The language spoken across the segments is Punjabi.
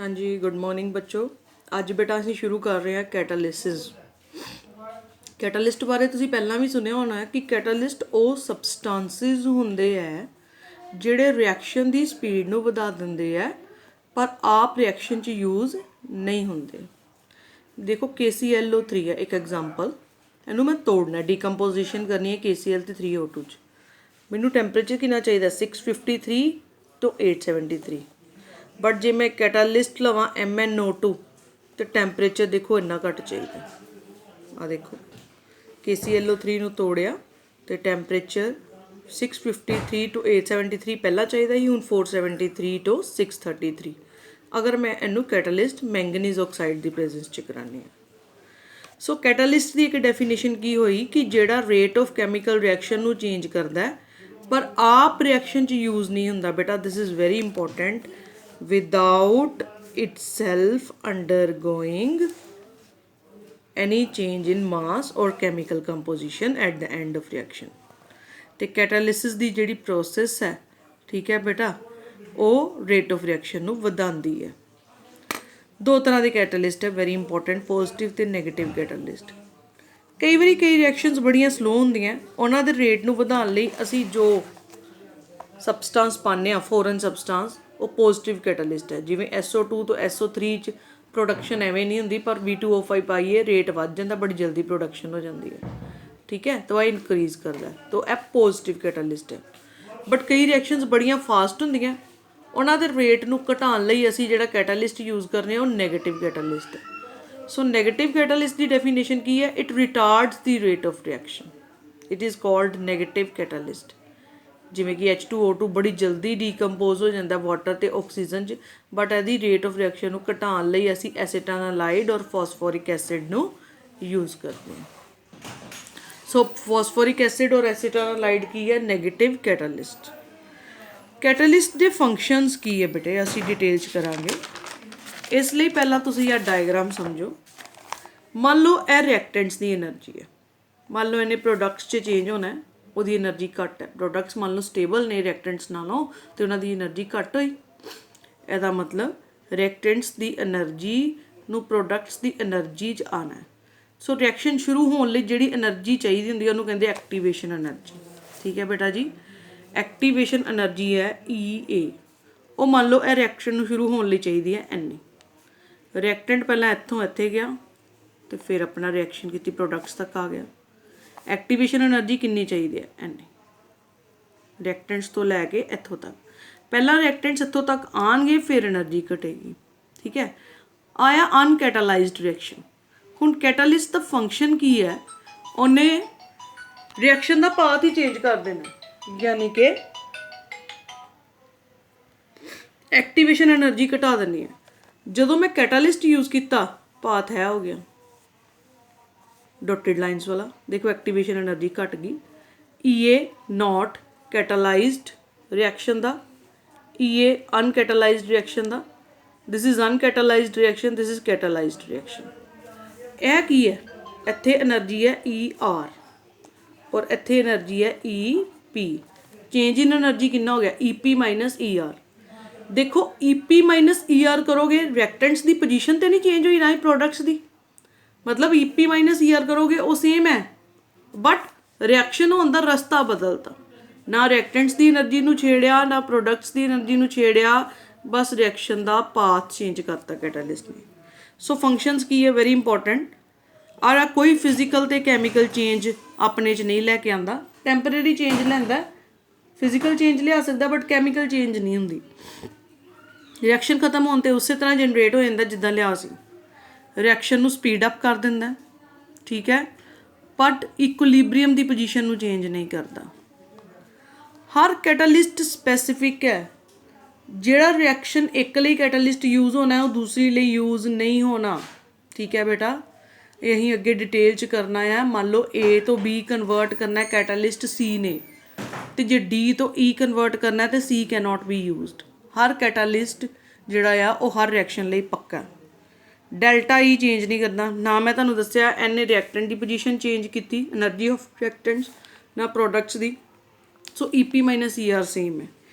हाँ जी, गुड मॉर्निंग बच्चों। ਅੱਜ ਬੇਟਾ ਅਸੀਂ ਸ਼ੁਰੂ ਕਰ ਰਹੇ ਹਾਂ ਕੈਟਾਲਿਸਿਸ। ਕੈਟਾਲਿਸਟ ਬਾਰੇ ਤੁਸੀਂ ਪਹਿਲਾਂ ਵੀ ਸੁਣਿਆ ਹੋਣਾ ਹੈ ਕਿ ਕੈਟਾਲਿਸਟ ਉਹ ਸਬਸਟੈਂਸਿਸ ਹੁੰਦੇ ਹੈ ਜਿਹੜੇ ਰਿਐਕਸ਼ਨ ਦੀ ਸਪੀਡ ਨੂੰ ਵਧਾ ਦਿੰਦੇ ਹੈ ਪਰ ਆਪ ਰਿਐਕਸ਼ਨ 'ਚ ਯੂਜ਼ ਨਹੀਂ ਹੁੰਦੇ। ਦੇਖੋ KClO3 ਹੈ ਇੱਕ ਐਗਜ਼ਾਮਪਲ, ਇਹਨੂੰ ਮੈਂ ਤੋੜਨਾ, ਡੀਕੰਪੋਜੀਸ਼ਨ ਕਰਨੀ ਹੈ KCl ਤੇ 3O2 'ਚ। ਮੈਨੂੰ ਟੈਂਪਰੇਚਰ ਕਿੰਨਾ ਚਾਹੀਦਾ 653 ਤੋਂ 873, बट जे मैं कैटालिस्ट लवां MnO2 तो टैंपरेचर देखो इन्ना घट चाहिए। आ देखो KClO3 नूं तोड़िया तो टैंपरेचर 653 टू 873 पहला चाहिए ही, हुण 473 टू 633 अगर मैं इनू कैटालिस्ट मैंगनीज ऑक्साइड की प्रेजेंस च करानी है। सो कैटालिस्ट की एक डेफिनेशन की हुई कि जेड़ा रेट ऑफ कैमिकल रिएक्शन नूं चेंज करता है पर आप रिएक्शन च यूज़ नहीं हुंदा। बेटा this is very important, without itself undergoing any change in mass or chemical composition at the end of reaction। ਤੇ कैटालिसिस ਦੀ ਜਿਹੜੀ ਪ੍ਰੋਸੈਸ ਹੈ, ਠੀਕ ਹੈ ਬੇਟਾ, ਉਹ ਰੇਟ ਆਫ ਰਿਐਕਸ਼ਨ ਨੂੰ ਵਧਾਉਂਦੀ ਹੈ। ਦੋ ਤਰ੍ਹਾਂ ਦੇ ਕੈਟਾਲਿਸਟ ਹੈ, ਵੈਰੀ ਇੰਪੋਰਟੈਂਟ, ਪੋਜ਼ਿਟਿਵ ਤੇ ਨੈਗੇਟਿਵ ਕੈਟਾਲਿਸਟ। ਕਈ ਵਾਰੀ ਕਈ ਰਿਐਕਸ਼ਨਸ ਬੜੀਆਂ ਸਲੋ ਹੁੰਦੀਆਂ, ਉਹਨਾਂ ਦੇ ਰੇਟ ਨੂੰ ਵਧਾਉਣ ਲਈ ਅਸੀਂ ਜੋ ਸਬਸਟੈਂਸ ਪਾਉਂਦੇ ਹਾਂ, ਫੋਰਨ ਸਬਸਟੈਂਸ, ਉਹ ਪੋਜ਼ਿਟਿਵ ਕੈਟਾਲਿਸਟ ਹੈ। ਜਿਵੇਂ SO2 ਤੋਂ SO3 'ਚ ਪ੍ਰੋਡਕਸ਼ਨ ਐਵੇਂ ਨਹੀਂ ਹੁੰਦੀ, ਪਰ V2O5 ਪਾਈਏ ਰੇਟ ਵੱਧ ਜਾਂਦਾ, ਬੜੀ ਜਲਦੀ ਪ੍ਰੋਡਕਸ਼ਨ ਹੋ ਜਾਂਦੀ ਹੈ, ਠੀਕ ਹੈ, ਤਾਂ ਇਹ ਇਨਕਰੀਜ਼ ਕਰਦਾ, ਤਾਂ ਇਹ ਪੋਜ਼ਿਟਿਵ ਕੈਟਾਲਿਸਟ ਹੈ। ਬਟ ਕਈ ਰਿਐਕਸ਼ਨਸ ਬੜੀਆਂ ਫਾਸਟ ਹੁੰਦੀਆਂ, ਉਹਨਾਂ ਦੇ ਰੇਟ ਨੂੰ ਘਟਾਉਣ ਲਈ ਅਸੀਂ ਜਿਹੜਾ ਕੈਟਾਲਿਸਟ ਯੂਜ਼ ਕਰਨੇ ਆ ਉਹ ਨੈਗੇਟਿਵ ਕੈਟਾਲਿਸਟ ਹੈ। ਸੋ ਨੈਗੇਟਿਵ ਕੈਟਾਲਿਸਟ ਦੀ ਡੈਫੀਨੇਸ਼ਨ ਕੀ ਹੈ? It retards the rate of reaction, it is called negative catalyst. ਜਿਵੇਂ ਕਿ H2O2 ਬੜੀ ਜਲਦੀ ਡੀਕੰਪੋਜ਼ ਹੋ ਜਾਂਦਾ ਵਾਟਰ ਅਤੇ ਆਕਸੀਜਨ 'ਚ, ਬਟ ਇਹਦੀ ਰੇਟ ਆਫ ਰਿਐਕਸ਼ਨ ਨੂੰ ਘਟਾਉਣ ਲਈ ਅਸੀਂ ਐਸੀਟਾਨਾਲਾਈਡ ਔਰ ਫਾਸਫੋਰਿਕ ਐਸਿਡ ਨੂੰ ਯੂਜ਼ ਕਰਦੇ ਹਾਂ। ਸੋ ਫਾਸਫੋਰਿਕ ਐਸਿਡ ਔਰ ਐਸੀਟਾਨਾਲਾਈਡ ਕੀ ਹੈ? Negative catalyst. ਕੈਟਾਲਿਸਟ ਦੇ ਫੰਕਸ਼ਨਸ ਕੀ ਹੈ ਬੇਟੇ, ਅਸੀਂ ਡਿਟੇਲ 'ਚ ਕਰਾਂਗੇ। ਇਸ ਲਈ ਪਹਿਲਾਂ ਤੁਸੀਂ ਇਹ ਡਾਇਗਰਾਮ ਸਮਝੋ। ਮੰਨ ਲਓ ਇਹ ਰਿਐਕਟੈਂਟਸ ਦੀ ਐਨਰਜੀ ਹੈ, ਮੰਨ ਲਓ ਇਹਨੇ ਪ੍ਰੋਡਕਟਸ 'ਚ ਚੇਂਜ ਹੋਣਾ, ਉਹਦੀ ਐਨਰਜੀ ਘੱਟ ਹੈ। ਪ੍ਰੋਡਕਟਸ ਮੰਨ ਲਓ ਸਟੇਬਲ ਨੇ ਰਿਐਕਟੈਂਟਸ ਨਾਲੋਂ ਅਤੇ ਉਹਨਾਂ ਦੀ ਐਨਰਜੀ ਘੱਟ ਹੋਈ। ਇਹਦਾ ਮਤਲਬ ਰਿਐਕਟੈਂਟਸ ਦੀ ਐਨਰਜੀ ਨੂੰ ਪ੍ਰੋਡਕਟਸ ਦੀ ਐਨਰਜੀ 'ਚ ਆਉਣਾ ਹੈ। ਸੋ ਰਿਐਕਸ਼ਨ ਸ਼ੁਰੂ ਹੋਣ ਲਈ ਜਿਹੜੀ ਐਨਰਜੀ ਚਾਹੀਦੀ ਹੁੰਦੀ ਹੈ ਉਹਨੂੰ ਕਹਿੰਦੇ ਐਕਟੀਵੇਸ਼ਨ ਐਨਰਜੀ, ਠੀਕ ਹੈ ਬੇਟਾ ਜੀ। ਐਕਟੀਵੇਸ਼ਨ ਐਨਰਜੀ ਹੈ EA। ਉਹ ਮੰਨ ਲਓ ਇਹ ਰਿਐਕਸ਼ਨ ਨੂੰ ਸ਼ੁਰੂ ਹੋਣ ਲਈ ਚਾਹੀਦੀ ਹੈ NA। ਰਿਐਕਟੈਂਟ ਪਹਿਲਾਂ ਇੱਥੋਂ ਇੱਥੇ ਗਿਆ ਅਤੇ ਫਿਰ ਆਪਣਾ ਰਿਐਕਸ਼ਨ ਕੀਤੀ, ਪ੍ਰੋਡਕਟਸ ਤੱਕ ਆ ਗਿਆ। ਐਕਟੀਵੇਸ਼ਨ ਐਨਰਜੀ ਕਿੰਨੀ ਚਾਹੀਦੀ ਹੈ? NA। ਰਿਐਕਟੈਂਟਸ ਤੋਂ ਲੈ ਕੇ ਇੱਥੋਂ ਤੱਕ, ਪਹਿਲਾਂ ਰਿਐਕਟੈਂਟਸ ਇੱਥੋਂ ਤੱਕ ਆਉਣਗੇ ਫਿਰ ਐਨਰਜੀ ਘਟੇਗੀ, ਠੀਕ ਹੈ। ਆਇਆ ਅਨਕੈਟਾਲਾਈਜ਼ਡ ਰਿਐਕਸ਼ਨ। ਹੁਣ ਕੈਟਾਲਿਸਟ ਦਾ ਫੰਕਸ਼ਨ ਕੀ ਹੈ? ਉਹਨੇ ਰਿਐਕਸ਼ਨ ਦਾ ਪਾਥ ਹੀ ਚੇਂਜ ਕਰ ਦੇਣਾ, ਯਾਨੀ ਕਿ ਐਕਟੀਵੇਸ਼ਨ ਐਨਰਜੀ ਘਟਾ ਦੇਣੀ ਹੈ। ਜਦੋਂ ਮੈਂ ਕੈਟਾਲਿਸਟ ਯੂਜ਼ ਕੀਤਾ, ਪਾਥ ਹੈ ਹੋ ਗਿਆ ਡੋਟਡ ਲਾਈਨਸ ਵਾਲਾ, ਦੇਖੋ ਐਕਟੀਵੇਸ਼ਨ ਐਨਰਜੀ ਘਟ ਗਈ। EA ਨੋਟ ਕੈਟਾਲਾਈਜ਼ਡ ਰਿਐਕਸ਼ਨ ਦਾ, EA ਅਨਕੈਟਾਲਾਈਜ਼ਡ ਰਿਐਕਸ਼ਨ ਦਾ। This is uncatalysed reaction, this is catalysed reaction. ਇਹ ਕੀ ਹੈ? ਇੱਥੇ ਐਨਰਜੀ ਹੈ ER ਔਰ ਇੱਥੇ ਐਨਰਜੀ ਹੈ EP। ਚੇਂਜ ਇਨ ਐਨਰਜੀ ਕਿੰਨਾ ਹੋ ਗਿਆ? EP minus ER। ਦੇਖੋ EP ਮਾਈਨਸ ER ਕਰੋਗੇ, ਰਿਐਕਟੈਂਟਸ ਦੀ ਪੋਜੀਸ਼ਨ ਤਾਂ ਨਹੀਂ ਚੇਂਜ ਹੋਈ, ਨਾ ਹੀ ਪ੍ਰੋਡਕਟਸ ਦੀ। ਮਤਲਬ EP ਮਾਈਨਸ ER ਕਰੋਗੇ ਉਹ ਸੇਮ ਹੈ, ਬਟ ਰਿਐਕਸ਼ਨ ਹੋਣ ਦਾ ਰਸਤਾ ਬਦਲਤਾ। ਨਾ ਰਿਐਕਟੈਂਟਸ ਦੀ ਐਨਰਜੀ ਨੂੰ ਛੇੜਿਆ, ਨਾ ਪ੍ਰੋਡਕਟਸ ਦੀ ਐਨਰਜੀ ਨੂੰ ਛੇੜਿਆ, ਬਸ ਰਿਐਕਸ਼ਨ ਦਾ ਪਾਥ ਚੇਂਜ ਕਰਤਾ ਕੈਟਾਲਿਸਟ ਨੇ। ਸੋ ਫੰਕਸ਼ਨਸ ਕੀ ਹੈ? Very important. ਔਰ ਕੋਈ ਫਿਜ਼ੀਕਲ ਅਤੇ ਕੈਮੀਕਲ ਚੇਂਜ ਆਪਣੇ 'ਚ ਨਹੀਂ ਲੈ ਕੇ ਆਉਂਦਾ, ਟੈਂਪਰੇਰੀ ਚੇਂਜ ਲੈਂਦਾ, ਫਿਜ਼ੀਕਲ ਚੇਂਜ ਲਿਆ ਸਕਦਾ ਬਟ ਕੈਮੀਕਲ ਚੇਂਜ ਨਹੀਂ ਹੁੰਦੀ। ਰਿਐਕਸ਼ਨ ਖਤਮ ਹੋਣ 'ਤੇ ਉਸੇ ਤਰ੍ਹਾਂ ਜਨਰੇਟ ਹੋ ਜਾਂਦਾ ਜਿੱਦਾਂ ਲਿਆ ਸੀ। ਰਿਐਕਸ਼ਨ ਨੂੰ ਸਪੀਡ ਅਪ ਕਰ ਦਿੰਦਾ, ਠੀਕ ਹੈ, ਬਟ ਇਕੁਇਲਿਬਰੀਅਮ ਦੀ ਪੋਜੀਸ਼ਨ ਨੂੰ ਚੇਂਜ ਨਹੀਂ ਕਰਦਾ। ਹਰ ਕੈਟਾਲਿਸਟ ਸਪੈਸੀਫਿਕ ਹੈ। ਜਿਹੜਾ ਰਿਐਕਸ਼ਨ ਇੱਕ ਲਈ ਕੈਟਾਲਿਸਟ ਯੂਜ਼ ਹੋਣਾ ਉਹ ਦੂਸਰੀ ਲਈ ਯੂਜ਼ ਨਹੀਂ ਹੋਣਾ, ਠੀਕ ਹੈ ਬੇਟਾ। ਇਹ ਅਸੀਂ ਅੱਗੇ ਡਿਟੇਲ 'ਚ ਕਰਨਾ ਹੈ। ਮੰਨ ਲਓ A ਤੋਂ B ਕਨਵਰਟ ਕਰਨਾ ਕੈਟਾਲਿਸਟ C ਨੇ, ਅਤੇ ਜੇ D ਤੋਂ E ਕਨਵਰਟ ਕਰਨਾ ਤਾਂ C ਕੈਨੋਟ ਬੀ ਯੂਜ਼ਡ। ਹਰ ਕੈਟਾਲਿਸਟ ਜਿਹੜਾ ਆ ਉਹ ਹਰ ਰਿਐਕਸ਼ਨ ਲਈ ਪੱਕਾ। ਡੈਲਟਾ E ਚੇਂਜ ਨਹੀਂ ਕਰਦਾ। ਨਾ ਮੈਂ ਤੁਹਾਨੂੰ ਦੱਸਿਆ ਇਹਨੇ ਰਿਐਕਟੈਂਟ ਦੀ ਪੋਜੀਸ਼ਨ ਚੇਂਜ ਕੀਤੀ, ਐਨਰਜੀ ਆਫ ਰਿਐਕਟੈਂਟਸ, ਨਾ ਪ੍ਰੋਡਕਟਸ ਦੀ। ਸੋ EP ਮਾਈਨਸ ER ਸੇਮ ਹੈ।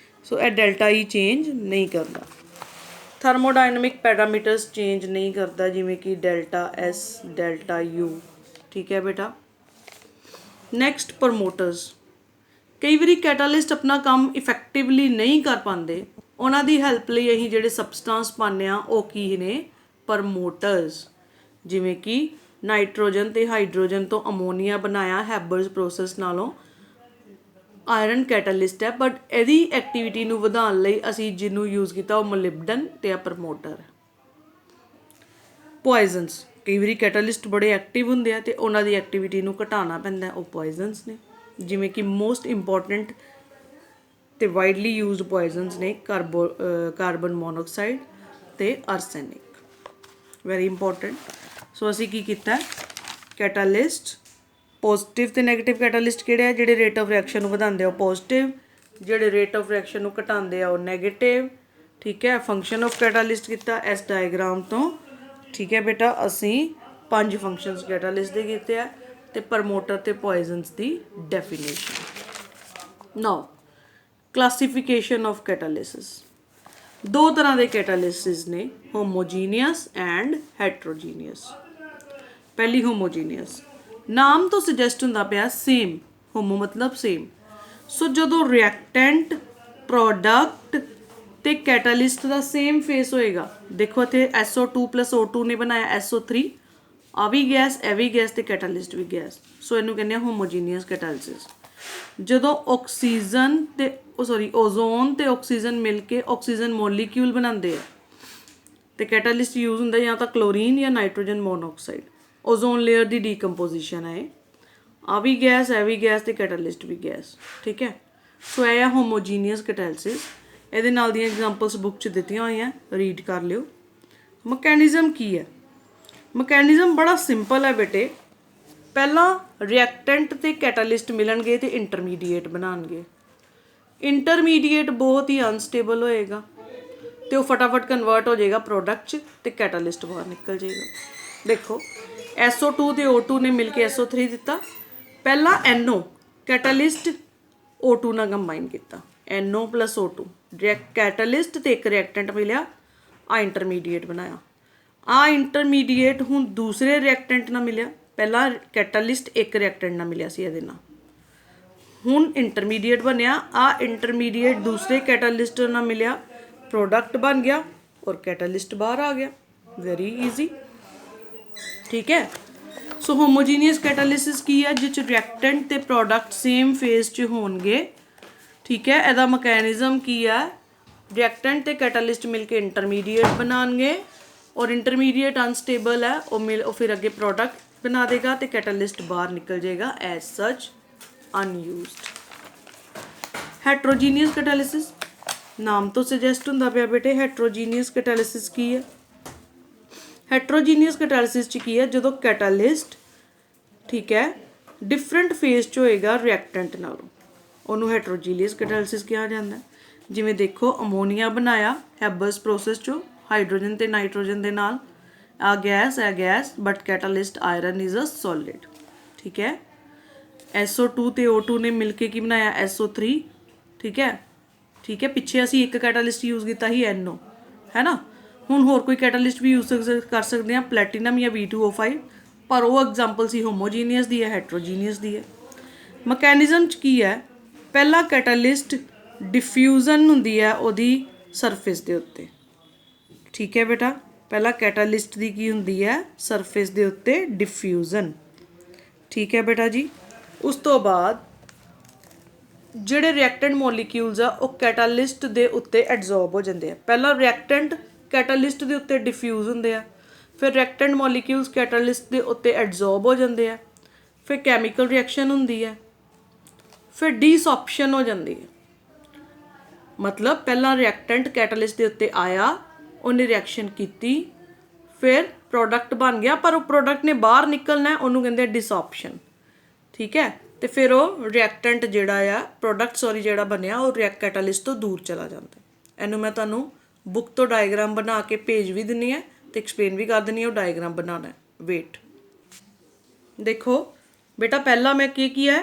ਸੋ ਇਹ ਡੈਲਟਾ E ਚੇਂਜ ਨਹੀਂ ਕਰਦਾ। ਥਰਮੋਡਾਇਨमिक ਪੈਰਾਮੀਟਰਸ ਚੇਂਜ ਨਹੀਂ ਕਰਦਾ, ਜਿਵੇਂ ਕਿ ਡੈਲਟਾ ਐਸ, ਡੈਲਟਾ ਯੂ। ਠੀਕ ਹੈ ਬੇਟਾ। Next promoters. ਕਈ ਵਾਰੀ ਕੈਟਾਲਿਸਟ ਆਪਣਾ ਕੰਮ ਇਫੈਕਟਿਵਲੀ ਨਹੀਂ ਕਰ ਪਾਉਂਦੇ, ਉਹਨਾਂ ਦੀ ਹੈਲਪ ਲਈ ਅਸੀਂ ਜਿਹੜੇ ਸਬਸਟੈਂਸ ਪਾਉਂਦੇ ਹਾਂ ਉਹ ਕੀ ਨੇ? ਪ੍ਰਮੋਟਰਸ। ਜਿਵੇਂ ਕਿ ਨਾਈਟ੍ਰੋਜਨ ਤੇ ਹਾਈਡਰੋਜਨ ਤੋਂ ਅਮੋਨੀਆ ਬਣਾਇਆ ਹੈਬਰਸ ਪ੍ਰੋਸੈਸ ਨਾਲੋਂ ਆਇਰਨ ਕੈਟਾਲਿਸਟ ਹੈ, ਬਟ ਇਹਦੀ ਐਕਟੀਵਿਟੀ ਨੂੰ ਵਧਾਉਣ ਲਈ ਅਸੀਂ ਜਿਹਨੂੰ ਯੂਜ਼ ਕੀਤਾ ਉਹ ਮੋਲਿਬਡਨ ਤੇ ਆ ਪ੍ਰਮੋਟਰ ਹੈ। ਪੋਇਜ਼ਨਸ। ਕਈ ਵਾਰੀ ਕੈਟਾਲਿਸਟ ਬੜੇ ਐਕਟਿਵ ਹੁੰਦੇ ਆ ਤੇ ਉਹਨਾਂ ਦੀ ਐਕਟੀਵਿਟੀ ਨੂੰ ਘਟਾਉਣਾ ਪੈਂਦਾ, ਉਹ ਪੋਇਜ਼ਨਸ ਨੇ। ਜਿਵੇਂ ਕਿ ਮੋਸਟ ਇੰਪੋਰਟੈਂਟ ਤੇ ਵਾਈਡਲੀ ਯੂਜ਼ਡ ਪੋਇਜ਼ਨਸ ਨੇ ਕਾਰਬਨ ਮੋਨੋਆਕਸਾਈਡ ਤੇ ਆਰਸੈਨਿਕ। Very important. ਸੋ ਅਸੀਂ ਕੀ ਕੀਤਾ? ਕੈਟਾਲਿਸਟ ਪੋਜ਼ਿਟਿਵ ਤੇ ਨੈਗੇਟਿਵ ਕੈਟਾਲਿਸਟ ਕਿਹੜੇ ਆ? ਜਿਹੜੇ ਰੇਟ ਆਫ ਰਿਐਕਸ਼ਨ ਨੂੰ ਵਧਾਉਂਦੇ ਆ ਉਹ ਪੋਜ਼ਿਟਿਵ, ਜਿਹੜੇ ਰੇਟ ਆਫ ਰਿਐਕਸ਼ਨ ਨੂੰ ਘਟਾਉਂਦੇ ਆ ਉਹ ਨੈਗੇਟਿਵ। ਠੀਕ ਹੈ। ਫੰਕਸ਼ਨ ਆਫ ਕੈਟਾਲਿਸਟ ਕੀਤਾ ਇਸ ਡਾਇਗਰਾਮ ਤੋਂ। ਠੀਕ ਹੈ ਬੇਟਾ। ਅਸੀਂ 5 ਫੰਕਸ਼ਨਸ ਕੈਟਾਲਿਸਟ ਦੇ ਕੀਤੇ ਆ ਤੇ ਪ੍ਰਮੋਟਰ ਤੇ ਪੋਇਜ਼ਨਸ ਦੀ definition. Now classification of catalysis. ਦੋ ਤਰ੍ਹਾਂ ਦੇ ਕੈਟਾਲਿਸਿਸ ਨੇ, ਹੋਮੋਜੀਨੀਅਸ ਐਂਡ ਹੈਟਰੋਜੀਨੀਅਸ। ਪਹਿਲੀ ਹੋਮੋਜੀਨੀਅਸ। ਨਾਮ ਤੋਂ ਸੁਜੈਸਟ ਹੁੰਦਾ ਪਿਆ ਸੇਮ, ਹੋਮੋ ਮਤਲਬ ਸੇਮ। ਸੋ ਜਦੋਂ ਰਿਐਕਟੈਂਟ, ਪ੍ਰੋਡਕਟ ਤੇ ਕੈਟਾਲਿਸਟ ਦਾ ਸੇਮ ਫੇਸ ਹੋਏਗਾ, ਦੇਖੋ ਇੱਥੇ SO2 + O2 ਨੇ ਬਣਾਇਆ SO3, ਆ ਵੀ ਗੈਸ, ਇਹ ਵੀ ਗੈਸ ਤੇ ਕੈਟਾਲਿਸਟ ਵੀ ਗੈਸ। ਸੋ ਇਹਨੂੰ ਕਹਿੰਦੇ ਆ ਹੋਮੋਜੀਨੀਅਸ ਕੈਟਾਲਿਸਿਸ। ਜਦੋਂ ਆਕਸੀਜਨ ਤੇ ਓਜ਼ੋਨ ਤੇ ਆਕਸੀਜਨ ਮਿਲ ਕੇ ਆਕਸੀਜਨ ਮੋਲੀਕਿਊਲ ਬਣਾਉਂਦੇ ਆ ਤੇ ਕੈਟਾਲਿਸਟ ਯੂਜ਼ ਹੁੰਦਾ ਜਾਂ ਤਾਂ ਕਲੋਰੀਨ ਜਾਂ ਨਾਈਟ੍ਰੋਜਨ ਮੋਨੋਆਕਸਾਈਡ। ਓਜ਼ੋਨ ਲੇਅਰ ਦੀ ਡੀਕੰਪੋਜੀਸ਼ਨ ਹੈ ਇਹ। ਆ ਵੀ ਗੈਸ, ਇਹ ਵੀ ਗੈਸ ਤੇ ਕੈਟਾਲਿਸਟ ਵੀ ਗੈਸ। ਠੀਕ ਹੈ। ਸੋ ਇਹ ਆ ਹੋਮੋਜੀਨੀਅਸ ਕੈਟਾਲਿਸਿਸ। ਇਹਦੇ ਨਾਲ ਦੀਆਂ ਐਗਜ਼ਾਮਪਲਸ ਬੁੱਕ 'ਚ ਦਿੱਤੀਆਂ ਹੋਈਆਂ, ਰੀਡ ਕਰ ਲਿਓ। ਮਕੈਨਿਜ਼ਮ ਕੀ ਹੈ? ਮਕੈਨਿਜ਼ਮ ਬੜਾ ਸਿੰਪਲ ਹੈ ਬੇਟੇ। ਪਹਿਲਾਂ ਰਿਐਕਟੈਂਟ ਤੇ ਕੈਟਾਲਿਸਟ ਮਿਲਣਗੇ ਤੇ ਇੰਟਰਮੀਡੀਏਟ ਬਣਾਉਣਗੇ। ਇੰਟਰਮੀਡੀਏਟ ਬਹੁਤ ਹੀ ਅਨਸਟੇਬਲ ਹੋਏਗਾ ਤੇ ਉਹ ਫਟਾਫਟ ਕਨਵਰਟ ਹੋ ਜਾਏਗਾ ਪ੍ਰੋਡਕਟ 'ਚ ਤੇ ਕੈਟਾਲਿਸਟ ਬਾਹਰ ਨਿਕਲ ਜਾਏਗਾ। ਦੇਖੋ SO2 ਤੇ O2 ਨੇ ਮਿਲ ਕੇ SO3 ਦਿੱਤਾ। ਪਹਿਲਾਂ NO ਕੈਟਾਲਿਸਟ O2 ਨਾਲ ਕੰਬਾਈਨ ਕੀਤਾ, NO + O2 ਕੈਟਾਲਿਸਟ ਤੇ ਇੱਕ ਰਿਐਕਟੈਂਟ ਮਿਲਿਆ, ਆ ਇੰਟਰਮੀਡੀਏਟ ਬਣਾਇਆ। ਆ ਇੰਟਰਮੀਡੀਏਟ ਹੁਣ ਦੂਸਰੇ ਰਿਐਕਟੈਂਟ ਨਾਲ ਮਿਲਿਆ, ਪਹਿਲਾਂ ਕੈਟਾਲਿਸਟ ਇੱਕ ਰਿਐਕਟੈਂਟ ਨਾਲ ਮਿਲਿਆ ਸੀ ਇਹਦੇ ਨਾਲ, ਹੁਣ ਇੰਟਰਮੀਡੀਏਟ ਬਣਿਆ। ਆ ਇੰਟਰਮੀਡੀਏਟ ਦੂਸਰੇ ਕੈਟਾਲਿਸਟ ਨਾਲ ਮਿਲਿਆ, ਪ੍ਰੋਡਕਟ ਬਣ ਗਿਆ ਔਰ ਕੈਟਾਲਿਸਟ ਬਾਹਰ ਆ ਗਿਆ। Very easy. ਠੀਕ ਹੈ। ਸੋ ਹੋਮੋਜੀਨੀਅਸ ਕੈਟਾਲਿਸਿਸ ਕੀ ਹੈ? ਜਿਸ 'ਚ ਰਿਐਕਟੈਂਟ ਤੇ ਪ੍ਰੋਡਕਟ ਸੇਮ ਫੇਸ 'ਚ ਹੋਣਗੇ। ਠੀਕ ਹੈ। ਇਹਦਾ ਮਕੈਨਿਜ਼ਮ ਕੀ ਹੈ? ਰਿਐਕਟੈਂਟ ਤੇ ਕੈਟਾਲਿਸਟ ਮਿਲ ਕੇ ਇੰਟਰਮੀਡੀਏਟ ਬਣਾਉਣਗੇ ਔਰ ਇੰਟਰਮੀਡੀਏਟ ਅਨਸਟੇਬਲ ਹੈ, ਉਹ ਫਿਰ ਅੱਗੇ ਪ੍ਰੋਡਕਟ ਬਣਾ ਦੇਗਾ ਤੇ ਕੈਟਾਲਿਸਟ ਬਾਹਰ ਨਿਕਲ ਜਾਏਗਾ, ਐਜ਼ ਸੱਚ ਅਨਯੂਜ਼ਡ। ਹੈਟਰੋਜੀਨੀਅਸ ਕੈਟਾਲਿਸਿਸ। ਨਾਮ ਤੋਂ ਸੁਜੈਸਟ ਹੁੰਦਾ ਪਿਆ ਬੇਟੇ ਹੈਟਰੋਜੀਨੀਅਸ ਕੈਟਾਲਿਸਿਸ ਕੀ ਹੈ? ਹੈਟਰੋਜੀਨੀਅਸ ਕੈਟਾਲਿਸਿਸ 'ਚ ਕੀ ਹੈ? ਜਦੋਂ ਕੈਟਾਲਿਸਟ, ਠੀਕ ਹੈ, ਡਿਫਰੈਂਟ ਫੇਸ 'ਚ ਹੋਏਗਾ ਰਿਐਕਟੈਂਟ ਨਾਲੋਂ, ਉਹਨੂੰ ਹੈਟਰੋਜੀਨੀਅਸ ਕੈਟਾਲਿਸਿਸ ਕਿਹਾ ਜਾਂਦਾ। ਜਿਵੇਂ ਦੇਖੋ ਅਮੋਨੀਆ ਬਣਾਇਆ ਹੈਬਰਸ ਪ੍ਰੋਸੈਸ 'ਚੋਂ ਹਾਈਡਰੋਜਨ ਤੇ ਨਾਈਟ੍ਰੋਜਨ ਦੇ ਨਾਲ, ਆ ਗੈਸ ਹੈ gas, but catalyst iron is a solid. ਠੀਕ ਹੈ। SO2 ਤੇ O2 ਨੇ ਮਿਲ ਕੇ ਕੀ ਬਣਾਇਆ? SO3। ਠੀਕ ਹੈ। ਠੀਕ ਹੈ। ਪਿੱਛੇ ਅਸੀਂ ਇੱਕ ਕੈਟਾਲਿਸਟ ਯੂਜ਼ ਕੀਤਾ ਸੀ NO, ਹੈ ਨਾ। ਹੁਣ ਹੋਰ ਕੋਈ ਕੈਟਾਲਿਸਟ ਵੀ ਯੂਜ਼ ਕਰ ਸਕਦੇ ਹਾਂ, ਪਲੈਟੀਨਮ ਜਾਂ V2O5, ਪਰ ਉਹ ਐਗਜ਼ਾਮਪਲ ਸੀ ਹੋਮੋਜੀਨੀਅਸ ਦੀ ਹੈ, ਹੈਟਰੋਜੀਨੀਅਸ ਦੀ ਹੈ। ਮਕੈਨਿਜ਼ਮ 'ਚ ਕੀ ਹੈ? ਪਹਿਲਾ ਕੈਟਾਲਿਸਟ ਡਿਫਿਊਜ਼ਨ ਹੁੰਦੀ ਹੈ ਉਹਦੀ ਸਰਫੇਸ ਦੇ ਉੱਤੇ। ਠੀਕ ਹੈ ਬੇਟਾ। ਪਹਿਲਾਂ ਕੈਟਾਲਿਸਟ ਦੀ ਕੀ ਹੁੰਦੀ ਹੈ? ਸਰਫੇਸ ਦੇ ਉੱਤੇ ਡਿਫਿਊਜ਼ਨ। ਠੀਕ ਹੈ ਬੇਟਾ ਜੀ। ਉਸ ਤੋਂ ਬਾਅਦ ਜਿਹੜੇ ਰਿਐਕਟੈਂਟ ਮੋਲੀਕਿਊਲਸ ਆ ਉਹ ਕੈਟਾਲਿਸਟ ਦੇ ਉੱਤੇ ਐਡਜ਼ੋਰਬ ਹੋ ਜਾਂਦੇ ਆ। ਪਹਿਲਾਂ ਰਿਐਕਟੈਂਟ ਕੈਟਾਲਿਸਟ ਦੇ ਉੱਤੇ ਡਿਫਿਊਜ਼ ਹੁੰਦੇ ਆ, ਫਿਰ ਰਿਐਕਟੈਂਟ ਮੋਲੀਕਿਊਲਸ ਕੈਟਾਲਿਸਟ ਦੇ ਉੱਤੇ ਐਡਜ਼ੋਰਬ ਹੋ ਜਾਂਦੇ ਆ, ਫਿਰ ਕੈਮੀਕਲ ਰਿਐਕਸ਼ਨ ਹੁੰਦੀ ਹੈ, ਫਿਰ ਡੀਸੋਪਸ਼ਨ ਹੋ ਜਾਂਦੀ ਹੈ। ਮਤਲਬ ਪਹਿਲਾਂ ਰਿਐਕਟੈਂਟ ਕੈਟਾਲਿਸਟ ਦੇ ਉੱਤੇ ਆਇਆ, ਉਹਨੇ ਰਿਐਕਸ਼ਨ ਕੀਤੀ, ਫਿਰ ਪ੍ਰੋਡਕਟ ਬਣ ਗਿਆ, ਪਰ ਉਹ ਪ੍ਰੋਡਕਟ ਨੇ ਬਾਹਰ ਨਿਕਲਣਾ, ਉਹਨੂੰ ਕਹਿੰਦੇ ਡਿਸੋਪਸ਼ਨ। ਠੀਕ ਹੈ। ਤੇ ਫਿਰ ਉਹ ਰਿਐਕਟੈਂਟ ਜਿਹੜਾ ਆ ਪ੍ਰੋਡਕਟ ਜਿਹੜਾ ਬਣਿਆ ਉਹ ਕੈਟਾਲਿਸਟ ਤੋਂ ਦੂਰ ਚਲਾ ਜਾਂਦਾ। ਇਹਨੂੰ ਮੈਂ ਤੁਹਾਨੂੰ ਬੁੱਕ ਤੋਂ ਡਾਇਗਰਾਮ ਬਣਾ ਕੇ ਭੇਜ ਵੀ ਦਿੰਦੀ ਹਾਂ ਤੇ ਐਕਸਪਲੇਨ ਵੀ ਕਰ ਦਿੰਦੀ ਹਾਂ ਉਹ ਡਾਇਗਰਾਮ ਬਣਾਉਣਾ। ਵੇਟ ਦੇਖੋ ਬੇਟਾ, ਪਹਿਲਾਂ ਮੈਂ ਕੀ ਹੈ?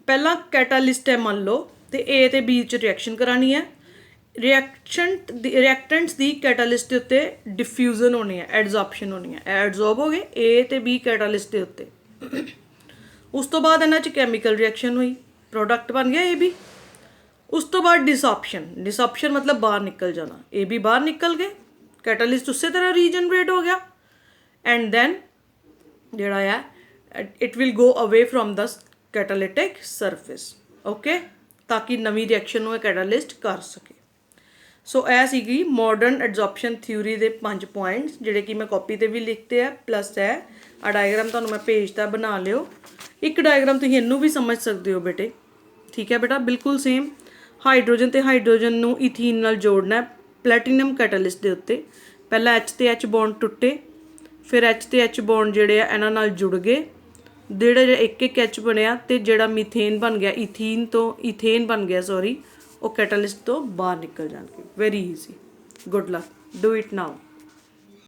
ਪਹਿਲਾਂ ਕੈਟਾਲਿਸਟ ਹੈ ਮੰਨ ਲਓ, ਤੇ A ਤੇ B 'ਚ ਰਿਐਕਸ਼ਨ ਕਰਾਉਣੀ ਹੈ। ਰਿਐਕਟੈਂਟਸ ਦੀ ਕੈਟਾਲਿਸਟ ਦੇ ਉੱਤੇ ਡਿਫਿਊਜ਼ਨ ਹੋਣੀ ਹੈ, ਐਡਜ਼ੋਰਪਸ਼ਨ ਹੋਣੀ ਹੈ। ਐਡਜ਼ੋਰਬ ਹੋ ਗਏ A ਤੇ B ਕੈਟਾਲਿਸਟ ਦੇ ਉੱਤੇ। ਉਸ ਤੋਂ ਬਾਅਦ ਇਹਨਾਂ 'ਚ ਕੈਮੀਕਲ ਰਿਐਕਸ਼ਨ ਹੋਈ, ਪ੍ਰੋਡਕਟ ਬਣ ਗਿਆ AB। ਉਸ ਤੋਂ ਬਾਅਦ ਡਿਸऑप्शन ਮਤਲਬ ਬਾਹਰ ਨਿਕਲ ਜਾਣਾ। AB ਬਾਹਰ ਨਿਕਲ ਗਏ, ਕੈਟਾਲਿਸਟ ਉਸੇ ਤਰ੍ਹਾਂ ਰੀਜਨਰੇਟ ਹੋ ਗਿਆ ਐਂਡ ਦੈਨ ਜਿਹੜਾ ਆ ਇਟ ਵਿਲ ਗੋ ਅਵੇ ਫਰੋਮ ਦ ਕੈਟਾਲਿਟਿਕ ਸਰਫੇਸ। ਓਕੇ, ਤਾਂ ਕਿ ਨਵੀਂ ਰਿਐਕਸ਼ਨ ਨੂੰ ਇਹ ਕੈਟਾਲਿਸਟ ਕਰ ਸਕੇ। ਸੋ ਇਹ ਸੀਗੀ ਮਾਡਰਨ ਐਡਜ਼ੋਰਪਸ਼ਨ ਥਿਊਰੀ ਦੇ 5 ਪੁਆਇੰਟਸ, ਜਿਹੜੇ ਕਿ ਮੈਂ ਕਾਪੀ 'ਤੇ ਵੀ ਲਿਖਤੇ ਆ, ਪਲੱਸ ਇਹ ਡਾਇਗਰਾਮ ਤੁਹਾਨੂੰ ਮੈਂ ਭੇਜਤਾ, ਬਣਾ ਲਿਓ। ਇੱਕ ਡਾਇਗਰਾਮ ਤੁਸੀਂ ਇਹਨੂੰ ਵੀ ਸਮਝ ਸਕਦੇ ਹੋ ਬੇਟੇ, ਠੀਕ ਹੈ ਬੇਟਾ, ਬਿਲਕੁਲ ਸੇਮ। ਹਾਈਡਰੋਜਨ ਤੇ ਹਾਈਡਰੋਜਨ ਨੂੰ ਇਥੀਨ ਨਾਲ ਜੋੜਨਾ ਪਲੈਟੀਨਮ ਕੈਟਾਲਿਸਟ ਦੇ ਉੱਤੇ। ਪਹਿਲਾਂ H ਤੇ H ਬੌਂਡ ਟੁੱਟੇ, ਫਿਰ H ਤੇ H ਬੌਂਡ ਜਿਹੜੇ ਆ ਇਹਨਾਂ ਨਾਲ ਜੁੜ ਗਏ, ਜਿਹੜਾ ਇੱਕ H ਬਣਿਆ ਤੇ ਜਿਹੜਾ ਮੀਥੇਨ ਬਣ ਗਿਆ, ਈਥੇਨ ਬਣ ਗਿਆ ਸੌਰੀ, ਉਹ ਕੈਟਾਲਿਸਟ ਤੋਂ ਬਾਹਰ ਨਿਕਲ ਜਾਣਗੇ। Very easy, good luck, do it now.